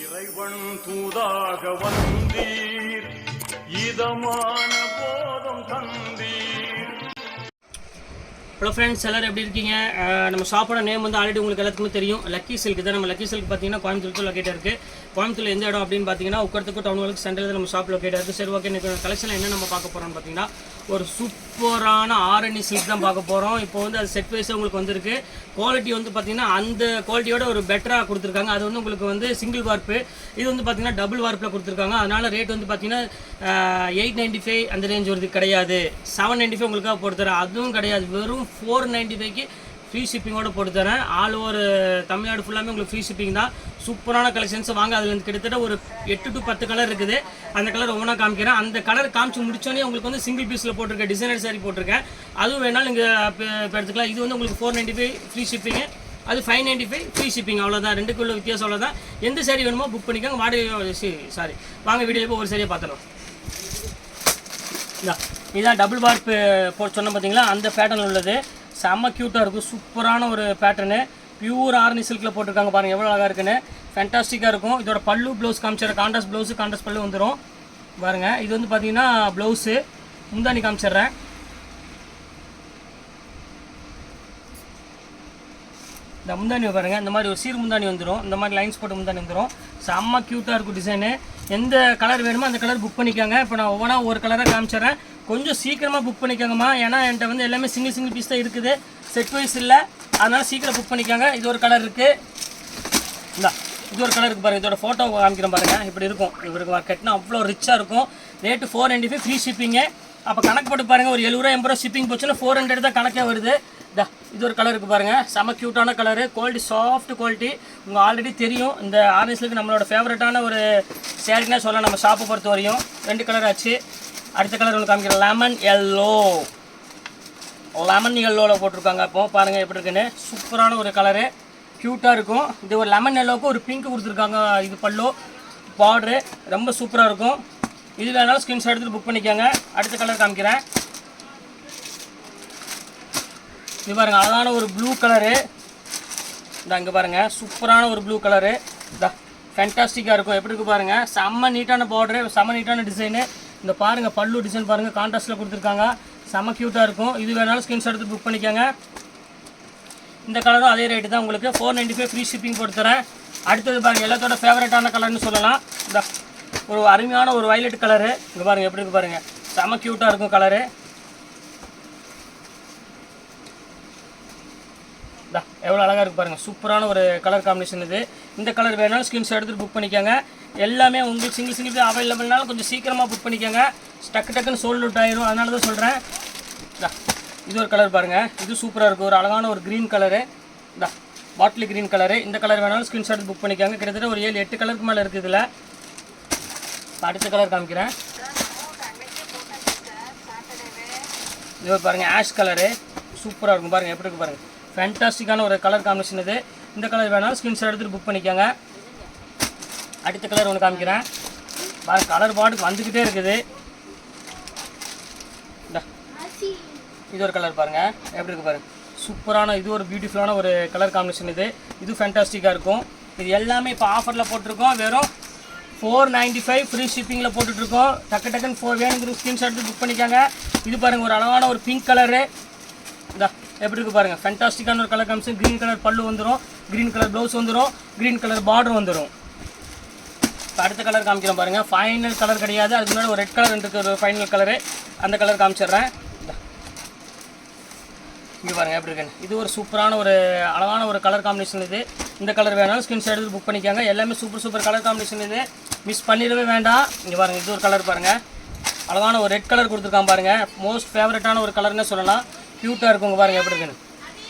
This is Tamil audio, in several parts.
இறைவன் தூதாக வந்தீர், இதமான போதும் தந்தீர். ஹலோ ஃப்ரெண்ட்ஸ், எல்லோரும் எப்படி இருக்கீங்க? நம்ம ஷாப்போட நேம் வந்து ஆல்ரெடி உங்களுக்கு எல்லாத்துக்குமே தெரியும், லக்கி சில்க் தான். நம்ம லக்கி சில்க் பார்த்தீங்கன்னா கோயம்புத்தூர் லொக்கேட்டாக இருக்குது. கோயம்புத்தூர் எந்த இடம் அப்படின்னு பார்த்தீங்கன்னா உட்கறதுக்கு டவுன் ஹாலுக்கு சென்டரில் நம்ம ஷாப் லொக்கேட்டாக இருக்குது. சரி, ஓகே, எனக்கு கலெக்ஷன் என்ன நம்ம பார்க்க போகிறோம்னு பார்த்தீங்கன்னா ஒரு சூப்பரான ஆரணி சில்க் தான் பார்க்க போகிறோம். இப்போ வந்து அது செட் வைஸாக உங்களுக்கு வந்திருக்கு. குவாலிட்டி வந்து பார்த்தீங்கன்னா அந்த குவாலிட்டியோட ஒரு பெட்டராக கொடுத்துருக்காங்க. அது வந்து உங்களுக்கு வந்து சிங்கிள் வார்ப்பு, இது வந்து பார்த்தீங்கன்னா டபுள் வார்ப்பில் கொடுத்துருக்காங்க. அதனால் ரேட் வந்து பார்த்தீங்கன்னா 895 அந்த ரேஞ்ச் வருது கிடையாது. 795 உங்களுக்காக போட்டு தரேன், அதுவும் கிடையாது. வெறும் 495க்கு ஃப்ரீ ஷிப்பிங்கோடு போட்டு தரேன். ஆல் ஓவர் தமிழ்நாடு ஃபுல்லாமே உங்களுக்கு ஃப்ரீ ஷிப்பிங் தான். சூப்பரான கலெக்ஷன்ஸ் வாங்க. அதில் கிட்டத்தட்ட ஒரு 8 to 10 கலர் இருக்குது. அந்த கலர் ஒவ்வொன்றா காமிக்கிறேன். அந்த கலர் காமிச்சு முடிச்சோன்னே உங்களுக்கு வந்து சிங்கிள் பீஸில் போட்டிருக்கேன், டிசைனர் சாரி போட்டிருக்கேன். அதுவும் வேணாலும் நீங்கள் இப்போ எடுத்துக்கலாம். இது வந்து உங்களுக்கு 495 ஃப்ரீ ஷிப்பிங்கு, அது 595 ஃப்ரீ ஷிப்பிங். அவ்வளோதான், ரெண்டுக்குள்ள வித்தியாசம் அவ்வளோதான். எந்த சாரி வேணுமோ புக் பண்ணிக்கோங்க. சாரி வாங்க வீடியோவில் போய் ஒரு சாரியை பார்த்துடலாம். இதான் டபுள் வார்ப்பு போட்டு சொன்ன பார்த்தீங்களா, அந்த பேட்டர்ன் உள்ளது. செம்ம க்யூட்டாக இருக்கும், சூப்பரான ஒரு பேட்டர்னு. பியூர் ஆரணி சில்கில் போட்டிருக்காங்க, பாருங்கள் எவ்வளோ அழகாக இருக்குன்னு. ஃபேண்டாஸ்டிக்காக இருக்கும். இதோட பல்லு ப்ளவுஸ் காமிச்சிடுறேன். கான்ட்ராஸ்ட் ப்ளவுஸு, கான்ட்ராஸ்ட் பல்லு வந்துடும் பாருங்கள். இது வந்து பார்த்தீங்கன்னா ப்ளவுஸு, முந்தானி காமிச்சிடுறேன். இந்த முந்தானி பாருங்கள், இந்த மாதிரி ஒரு சீர் முந்தானி வந்துடும். இந்த மாதிரி லைன்ஸ் போட்டு முந்தானி வந்துடும். செம்ம க்யூட்டாக இருக்கும் டிசைனு. எந்த கலர் வேணுமோ அந்த கலர் புக் பண்ணிக்கோங்க. இப்போ நான் ஒவ்வொன்றா ஒரு கலராக காமிச்சிட்றேன். கொஞ்சம் சீக்கிரமாக புக் பண்ணிக்கோங்கம்மா, ஏன்னா என்கிட்ட வந்து எல்லாமே சிங்கிள் பீஸ் தான் இருக்குது, செட் வைஸ் இல்லை. அதனால் சீக்கிரம் புக் பண்ணிக்கோங்க. இது ஒரு கலர் இருக்குது. இது ஒரு கலர் இருக்குது பாருங்கள். இதோட ஃபோட்டோ காமிக்கிறேன் பாருங்கள். இப்படி இருக்கும். இவருக்கு கட்டினா அவ்வளோ ரிச்சாக இருக்கும். Rate 495 free shipping. அப்போ கணக்கு போட்டு பாருங்கள், ஒரு 70 ரூபா 80 ரூபா ஷிப்பிங் போச்சுன்னா 400 தான் கணக்கே வருது. இது ஒரு கலர் இருக்குது பாருங்கள், செம க்யூட்டான கலரு. Quality soft quality. உங்களுக்கு ஆல்ரெடி தெரியும், இந்த ஆரஞ்சிலுக்கு நம்மளோட ஃபேவரட்டான ஒரு சேரீனா சொல்லலாம் நம்ம ஷாப்பை பொறுத்த வரையும். 2 கலர் ஆச்சு. அடுத்த கலர் உங்களுக்கு காமிக்கிறேன், லெமன் எல்லோவில் போட்டிருக்காங்க. அப்போ பாருங்கள் எப்படி இருக்குன்னு. சூப்பரான ஒரு கலரு, க்யூட்டாக இருக்கும். இது ஒரு லெமன் எல்லோவுக்கு ஒரு பிங்க் கொடுத்துருக்காங்க. இது பல்லு பார்டரு ரொம்ப சூப்பராக இருக்கும். இது வேணாலும் ஸ்க்ரீன்ஷாட் எடுத்துகிட்டு புக் பண்ணிக்கோங்க. அடுத்த கலர் காமிக்கிறேன். இது பாருங்கள், அழகான ஒரு ப்ளூ கலரு. இங்கே பாருங்கள், சூப்பரான ஒரு ப்ளூ கலரு. ஃபேண்டாஸ்டிக்காக இருக்கும். எப்படி இருக்குது பாருங்கள். செம்ம நீட்டான பார்டரு, செம்ம நீட்டான டிசைனு. இந்த பாருங்கள், பல்லு டிசைன் பாருங்கள், கான்ட்ராஸ்ட்டில் கொடுத்துருக்காங்க. செம்ம க்யூட்டாக இருக்கும். இது வேணாலும் ஸ்க்ரீன்ஷாட் எடுத்து புக் பண்ணிக்கோங்க. இந்த கலரும் அதே ரேட்டு தான் உங்களுக்கு. 495 ஃப்ரீ ஷிப்பிங் போட்டு தரேன். அடுத்தது பாருங்கள், எல்லாத்தோட ஃபேவரட்டான கலர்னு சொல்லலாம். ஒரு அருமையான ஒரு வயலட் கலரு. இங்கே பாருங்கள் எப்படி இருக்குது பாருங்கள், செம்ம க்யூட்டாக இருக்கும் கலரு. எவ்வளோ அழகாக இருக்குது பாருங்கள். சூப்பரான ஒரு கலர் காம்பினேஷன் இது. இந்த கலர் வேணாலும் ஸ்க்ரீன்ஷாட் எடுத்துகிட்டு புக் பண்ணிக்கோங்க. எல்லாமே உங்களுக்கு சிங்கிள் அவைலபிள்னாலும் கொஞ்சம் சீக்கிரமாக புக் பண்ணிக்கோங்க. டக்குன்னு சோல்ட் அவுட் ஆயிரும், அதனால தான் சொல்கிறேன். இது ஒரு கலர் பாருங்கள், இது சூப்பராக இருக்குது. ஒரு அழகான ஒரு green colour, bottle green colour. இந்த கலர் வேணாலும் ஸ்க்ரீன்ஷாட் புக் பண்ணிக்கோங்க. கிட்டத்தட்ட ஒரு 7-8 கலருக்கு மேலே இருக்குது இதில். அடுத்த கலர் காமிக்கிறேன். இது பாருங்கள், ஆஷ் கலரு சூப்பராக இருக்கும் பாருங்கள். எப்படி இருக்குது பாருங்கள், ஃபேண்டாஸ்டிக்கான ஒரு கலர் காம்பினேஷன் இது. இந்த கலர் வேணாலும் ஸ்க்ரீன்ஷாட் எடுத்துகிட்டு புக் பண்ணிக்கோங்க. அடுத்த கலர் ஒன்று காமிக்கிறேன் பாருங்கள். கலர் பாட்டுக்கு வந்துக்கிட்டே இருக்குது. இது ஒரு கலர் பாருங்கள், எப்படி இருக்குது பாருங்கள். சூப்பரான, இது ஒரு பியூட்டிஃபுல்லான ஒரு கலர் காம்பினேஷன் இது. இது ஃபேண்டாஸ்டிக்காக இருக்கும். இது எல்லாமே இப்போ ஆஃபரில் போட்டிருக்கோம். வெறும் 495 ஃப்ரீ ஷிப்பிங்கில் போட்டுட்ருக்கோம். டக்குன்னு 4 வேணுங்கிற ஸ்க்ரீன்ஷாட் எடுத்து புக் பண்ணிக்கோங்க. இது பாருங்கள், ஒரு அழகான ஒரு பிங்க் கலரு. எப்படி இருக்குது பாருங்கள், ஃபேண்டாஸ்டிக்கான ஒரு கலர் காமிச்சு. க்ரீன் கலர் பல்லு வந்துடும், க்ரீன் கலர் ப்ளவுஸ் வந்துடும், க்ரீன் கலர் பார்டர் வந்துடும். இப்போ அடுத்த கலர் காமிக்கிறேன் பாருங்கள். ஃபைனல் கலர் கிடையாது, அதுக்கு முன்னாடி ஒரு ரெட் கலர் இருக்குது, ஒரு ஃபைனல் கலரு. அந்த கலர் காமிச்சிட்றேன். இங்கே பாருங்கள் எப்படி இருக்குன்னு. இது ஒரு சூப்பரான ஒரு அழகான ஒரு கலர் காம்பினேஷன் இது. இந்த கலர் வேணாலும் ஸ்க்ரீன்ஷாட் எடுத்து புக் பண்ணிக்கோங்க. எல்லாமே சூப்பர் கலர் காம்பினேஷன் இது, மிஸ் பண்ணிடவே வேண்டாம். இங்கே பாருங்கள், இது ஒரு கலர் பாருங்கள், அழகான ஒரு ரெட் கலர் கொடுத்துருக்கான் பாருங்கள். மோஸ்ட் ஃபேவரட்டான ஒரு கலர்னே சொல்லலாம். க்யூட்டாக இருக்குங்க பாருங்கள் எப்படி இருக்குன்னு.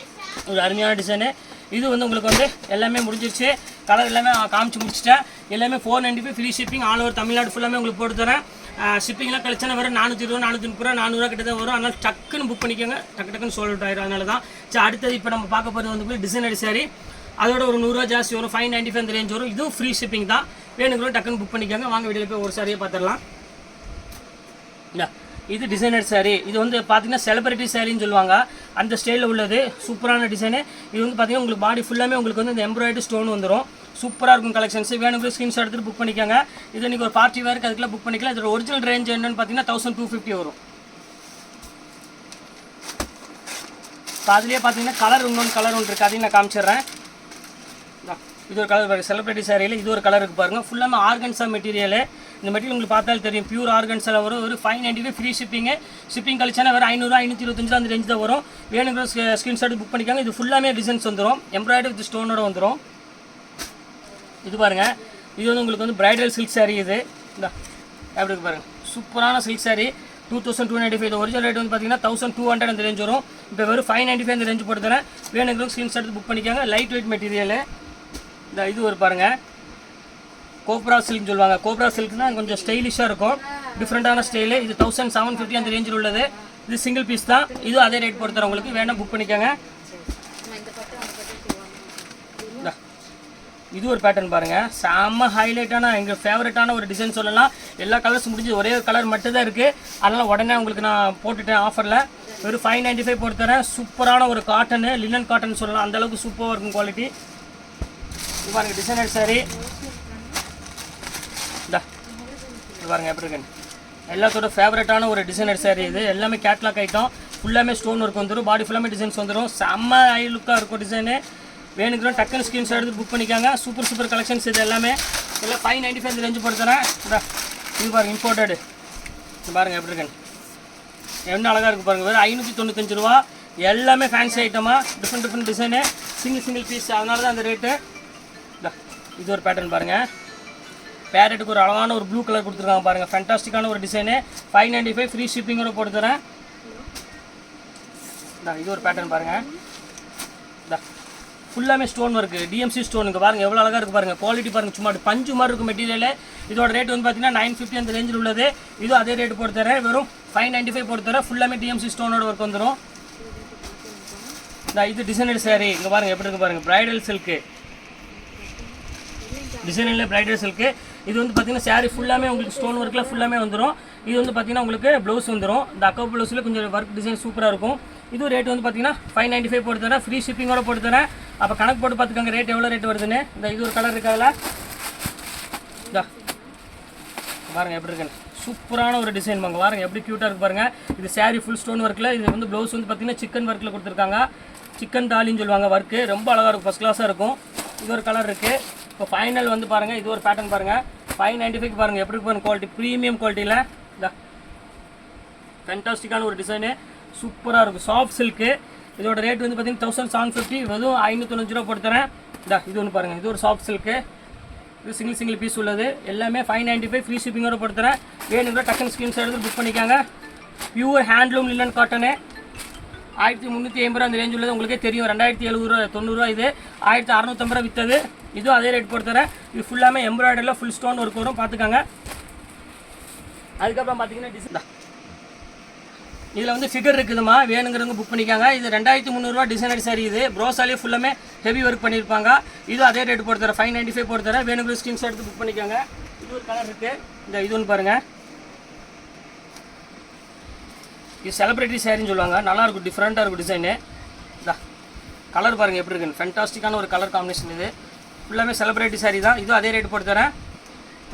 ஒரு அருமையான டிசைனு. இது வந்து உங்களுக்கு வந்து எல்லாமே முடிஞ்சிருச்சு. கலர் எல்லாமே காமிச்சு முடிச்சிட்டேன். எல்லாமே 495 free shipping. All over Tamil Nadu ஃபுல்லாமே உங்களுக்கு போட்டு தரேன். ஷிப்பிங்லாம் கழிச்சா வரும் 420 430 400 கிட்ட தான் வரும். அதனால் டக்குன்னு புக் பண்ணிக்கோங்க. டக்குன்னு சோல்ட் அவுட் ஆயிரும். அதனால தான். சரி, அடுத்தது இப்போ நம்ம பார்க்க போகிறது வந்து டிசைனர் சாரி. அதோட ஒரு 100 ரூபா ஜாஸ்தி வரும், 595 அந்த ரேஞ்ச் வரும். இதுவும் ஃப்ரீ ஷிப்பிங் தான். வேணுங்கிறோம் டக்குன்னு புக் பண்ணிக்கோங்க. வாங்க வீடியோவில் போய் ஒரு சாரியை பார்த்துடலாம். இது டிசைனர் சாரீ. இது வந்து பார்த்தீங்கன்னா செலிபிரிட்டி சாரின்னு சொல்லுவாங்க. அந்த ஸ்டைலில் உள்ளது சூப்பரான டிசைனு. இது வந்து பார்த்தீங்கன்னா உங்களுக்கு பாடி ஃபுல்லாமே உங்களுக்கு வந்து இந்த எம்ப்ராய்டரி ஸ்டோன் வந்துடும். சூப்பராக இருக்கும் கலெக்ஷன்ஸ். வேணுங்கிற ஸ்க்ரீன்ஷாட் எடுத்துகிட்டு புக் பண்ணிக்கோங்க. இது நீங்கள் ஒரு பார்ட்டி வேருக்கு அதுக்குலாம் புக் பண்ணிக்கலாம். இதோட ஒரிஜினல் ரேஞ்ச் என்னென்னு பார்த்தீங்கன்னா 1250 வரும். இப்போ அதுலேயே பார்த்தீங்கன்னா கலர் இன்னொன்று கலர் ஒன்று இருக்குது, அதையும் நான் காமிச்சிடுறேன். இது ஒரு கலர் பாருங்கள், செலிப்ரிட்டி சாரியில் இது ஒரு கலர் இருக்குது பாருங்கள். ஃபுல்லாமே ஆர்கன்ஸா மெட்டீரியல். இந்த மெட்டீரியல் உங்களுக்கு பார்த்தாலும் தெரியும், பியூர் ஆர்கன்ஸால் வரும். ஒரு 595 ஃப்ரீ ஷிப்பிங்கு. ஷிப்பிங் கழிச்சானா வேறு 500 525 அந்த ரேஞ்ச் தான் வரும். வேணுங்கிற ஸ்க்ரீன்ஷாட் புக் பண்ணிக்காங்க. இது ஃபுல்லாமே டிசைன்ஸ் வந்துடும், எம்ப்ராய்டரி வித் ஸ்டோனோட வந்துடும். இது பாருங்கள், இது வந்து உங்களுக்கு வந்து பிரைடல் சில்க் சாரீ. இது இந்த எப்படி இருக்கு பாருங்கள், சூப்பரான சில்க் சாரீ. 2295. இது ஒரிஜினல் ரேட் வந்து பார்த்தீங்கன்னா 1200 அந்த ரேஞ்ச் வரும். இப்போ வெறும் 595 அந்த ரேஞ்ச் போட்டு தரேன். வேணுங்கிற ஸ்க்ரீன்ஷாட் புக் பண்ணிக்காங்க. Light weight material. இந்த இது ஒரு பாருங்கள், கோப்ரா சில்க்னு சொல்லுவாங்க. கோப்ரா சில்க்னா கொஞ்சம் ஸ்டைலிஷாக இருக்கும், டிஃப்ரெண்ட்டான ஸ்டைலு. இது 1750 அந்த ரேஞ்சில் உள்ளது. இது சிங்கிள் பீஸ் தான். இது அதே ரேட் போட்டு தரேன் உங்களுக்கு, வேணால் புக் பண்ணிக்கோங்க. இது ஒரு பேட்டர்ன் பாருங்கள், செம்ம ஹைலைட்டான எங்கள் ஃபேவரட்டான ஒரு டிசைன் சொல்லலாம். எல்லா கலர்ஸ் முடிஞ்சு ஒரே ஒரு கலர் மட்டும் தான் இருக்குது. அதனால் உடனே உங்களுக்கு நான் போட்டுட்டேன் ஆஃபரில். வெறும் 595 போட்டு தரேன். சூப்பரான ஒரு காட்டனு, லினன் காட்டன் சொல்லலாம், அந்தளவுக்கு சூப்பராக இருக்கும் குவாலிட்டி. இது பாருங்கள் டிசைனர் சாரீ. இது பாருங்கள் எப்படி இருக்குன்னு, எல்லாத்தோட ஃபேவரட்டான ஒரு டிசைனர் சாரீ. இது எல்லாமே கேட்லாக் ஐட்டம், ஃபுல்லாமே ஸ்டோன் ஒர்க் வந்துடும், பாடி ஃபுல்லாமே டிசைன்ஸ் வந்துடும். செம்ம ஹை லுக்காக இருக்கும் டிசைனு. வேணுங்கிறோம் டக்குன்னு ஸ்க்ரீன்ஷாட் எடுத்து புக் பண்ணிக்காங்க. சூப்பர் சூப்பர் கலெக்ஷன்ஸ் இது எல்லாமே. எல்லாம் 595 ரேஞ்சு போட்டு தரேன். இது பாருங்கள் இம்போர்ட்டடு. இது பாருங்கள் எப்படி இருக்குன்னு, என்ன அழகாக இருக்குது பாருங்கள். வெறும் 595 ரூபா. எல்லாமே ஃபேன்சி ஐட்டமாக, டிஃப்ரெண்ட் டிசைனு, சிங்கிள் பீஸ், அதனால தான் அந்த ரேட்டு. இது ஒரு பேட்டர்ன் பாருங்கள், பேரட்டுக்கு ஒரு அழகான ஒரு ப்ளூ கலர் கொடுத்துருக்காங்க பாருங்கள். ஃபேண்டாஸ்டிக்கான ஒரு டிசைனு. 595 ஃப்ரீ ஷிப்பிங்கோட போட்டு தரேன். இது ஒரு பேட்டர்ன் பாருங்கள், ஃபுல்லாமே ஸ்டோன் ஒர்க்கு, டிஎம்சி ஸ்டோனுக்கு பாருங்கள் எவ்வளோ அழகாக இருக்குது பாருங்கள். குவாலிட்டி பாருங்கள், சும்மா பஞ்சு மாதிரி இருக்கும் மெட்டீரியல். இதோட ரேட் வந்து பார்த்தீங்கன்னா 950 அந்த ரேஞ்சில் உள்ளது. இதுவும் அதே ரேட் போட்டு தரேன், வெறும் 595 போட்டு தரேன். ஃபுல்லாமே டிஎம்சி ஸ்டோனோட ஒர்க் வந்துடும். இது டிசைனர் சாரீ. இங்கே பாருங்கள் எப்படி இருக்குது பாருங்கள், பிரைடல் சில்க்கு டிசைனில் பிரைடல் சில்க்கு. இது வந்து பார்த்தீங்கன்னா சாரீ ஃபுல்லாமே உங்களுக்கு ஸ்டோன் ஒர்க்கில் ஃபுல்லாமே வந்துடும். இது வந்து பார்த்தீங்கன்னா உங்களுக்கு ப்ளவுஸ் வந்துடும். இந்த அக்கா ப்ளவுஸில் கொஞ்சம் ஒர்க் டிசைன் சூப்பராக இருக்கும். இது ரேட் வந்து பார்த்தீங்கன்னா 595 போட்டு தரேன், ஃப்ரீ ஷிப்பிங்கோட போட்டு தரேன். அப்போ கணக்கு போட்டு பார்த்துக்கோங்க ரேட் எவ்வளோ ரேட் வருதுன்னு. இந்த இது ஒரு கலர் இருக்காதுல, பாருங்கள் எப்படி இருக்குன்னு, சூப்பரான ஒரு டிசைன் பாருங்க. பாருங்கள் எப்படி க்யூட்டாக இருக்குது பாருங்கள். இது சாரீ ஃபுல் ஸ்டோன் ஒர்க்கில். இது வந்து ப்ளவுஸ் வந்து பார்த்தீங்கன்னா சிக்கன் ஒர்க்கில் கொடுத்துருக்காங்க. சிக்கன் தாலின்னு சொல்லுவாங்க ஒர்க்கு, ரொம்ப அழகாக இருக்கும், ஃபஸ்ட் கிளாஸாக இருக்கும். இது ஒரு கலர் இருக்குது. இப்போ ஃபைனல் வந்து பாருங்கள், இது ஒரு பேட்டர்ன் பாருங்கள். 595 பாருங்கள் எப்படி பாருங்கள், குவாலிட்டி ப்ரீமியம் குவாலிட்டியில். ஃபேண்டாஸ்டிக்கான ஒரு டிசைனு, சூப்பராக இருக்கும், சாஃப்ட் சில்க்கு. இதோட ரேட் வந்து பார்த்தீங்கன்னா 1750, வெறும் 595 ரூபா போட்டு தரேன். இது ஒன்று பாருங்கள், இது ஒரு சாஃப்ட் சில்க்கு. இது சிங்கிள் பீஸ் உள்ளது. எல்லாமே 595 ஃப்ரீ ஷிப்பிங்கோட போட்டு தரேன். வேணுங்கிற டக்குன்னு ஸ்க்ரீன்ஷாட் எடுத்து புக் பண்ணிக்காங்க. Pure handloom linen cotton. 1380 அந்த ரேஞ்ச் உள்ளது. உங்களுக்கே தெரியும், 2790 இது 1650 விற்றது. இதுவும் அதே ரேட் போட்டு தரேன். இது ஃபுல்லாமே எம்ப்ராய்டரியில் ஃபுல் ஸ்டோன் ஒர்க் வரும், பார்த்துக்காங்க. அதுக்கப்புறம் பார்த்தீங்கன்னா டிசைன் இதில் வந்து ஃபிகர் இருக்குதுமா, வேணுங்கிறவங்க புக் பண்ணிக்காங்க. இது 2300 டிசைனர் சாரீ. இது ப்ரோஸாலே ஃபுல்லாமே ஹெவி ஒர்க் பண்ணியிருப்பாங்க. இது அதே ரேட் போட்டு தரேன், 595 போட்டு தரேன். வேணுங்கிற ஸ்க்ரீன்ஷாட் எடுத்து புக் பண்ணிக்காங்க. இது ஒரு கலர் இருக்குது. இது ஒன்று பாருங்கள், இது செலிப்ரிட்டி சாரின்னு சொல்லுவாங்க, நல்லாயிருக்கும், டிஃப்ரெண்ட்டாக இருக்கும் டிசைனு. கலர் பாருங்கள் எப்படி இருக்குன்னு, ஃபேண்டாஸ்டிக்கான ஒரு கலர் காம்பினேஷன். இது ஃபுல்லாமே செலிப்ரிட்டி சாரீ தான். இதுவும் அதே ரேட் போட்டு தரேன்,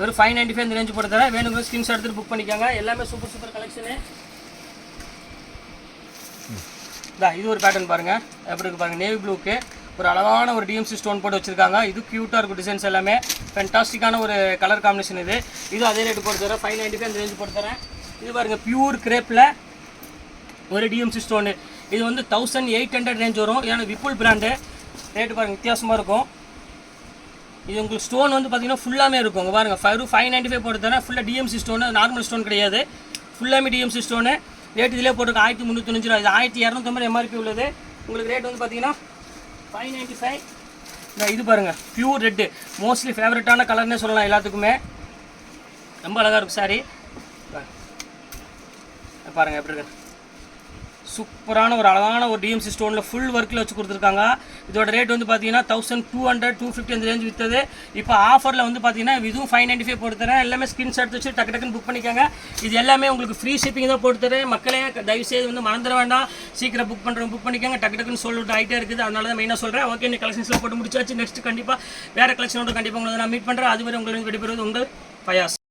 வெறும் 595 இந்த ரேஞ்சு போட்டு தரேன். வேணுங்கிற ஸ்க்ரீன்ஷாட் எடுத்து புக் பண்ணிக்காங்க. எல்லாமே சூப்பர் கலெக்ஷனு. இது ஒரு பேட்டர்ன் பாருங்கள் எப்படி இருக்குது பாருங்கள், நேவி ப்ளூக்கு ஒரு அழகான ஒரு டிஎம்சி ஸ்டோன் போட்டு வச்சுருக்காங்க. இது க்யூட்டாக இருக்கும் டிசைன்ஸ் எல்லாமே, ஃபேண்டாஸ்டிக்கான ஒரு கலர் காம்பினேஷன். இது அதே ரேட்டு போட்டு தரேன், 595 அந்த ரேஞ்சு போட்டு தரேன். இது பாருங்கள் பியூர் கிரேப்பில் ஒரு டிஎம்சி ஸ்டோனு. இது வந்து 1800 ரேஞ்ச் வரும். ஏன்னா விப்புல் பிராண்டு. ரேட்டு பாருங்கள் வித்தியாசமாக இருக்கும். இது உங்களுக்கு ஸ்டோன் வந்து பார்த்தீங்கன்னா ஃபுல்லாமே இருக்கும். இங்கே பாருங்கள் 595 போட்டு தரேன். ஃபுல்லாக டிஎம்சி ஸ்டோனு, நார்மல் ஸ்டோன் கிடையாது, ஃபுல்லாமே டிஎம்சி ஸ்டோனு. ரேட் இதிலே போட்டுருக்கு 1395 ரூபா. இது 1250 எம்ஆர்பி உள்ளது. உங்களுக்கு ரேட் வந்து பார்த்தீங்கன்னா 595. இது பாருங்கள் பியூர் ரெட்டு, மோஸ்ட்லி ஃபேவரட்டான கலர்னே சொல்லலாம் எல்லாத்துக்குமே. ரொம்ப அழகாக இருக்கும் சாரி. பாருங்கள் எப்படி இருக்கு, சூப்பரான ஒரு அழகான ஒரு டிஎம்சி ஸ்டோனில் ஃபுல் ஒர்க்கில் வச்சு கொடுத்துருக்காங்க. இதோட ரேட் வந்து பார்த்தீங்கன்னா 1200 250 அந்த ரேஞ்ச் விற்றது. இப்போ ஆஃபரில் வந்து பார்த்தீங்கன்னா இதுவும் 595 போட்டு தரேன். எல்லாமே ஸ்கிரீன்ஷாட் எடுத்து வச்சு டக்கு டக்குன்னு புக் பண்ணிக்கோங்க. இது எல்லாமே உங்களுக்கு ஃப்ரீ ஷிப்பிங் தான் போட்டு தரேன். மக்களே தயவுசெய்து வந்து மறந்துட வேண்டாம், சீக்கிரம் புக் பண்ணுறவங்க புக் பண்ணிக்கோங்க. டக்கு டக்குன்னு சொல்லிட்டு ஆகிட்டே இருக்குது, அதனால தான் மெயினாக சொல்கிறேன். ஓகே, இந்த கலெக்ஷன்ஸ்லாம் போட்டு முடிச்சாச்சு. நெக்ஸ்ட் கண்டிப்பாக வேறு கலெக்ஷனோட கண்டிப்பாக உங்களை நான் மீட் பண்ணுறேன். அதுவரை உங்களுக்கு விடைபெறுவது உங்கள் ஃபயாஸ்.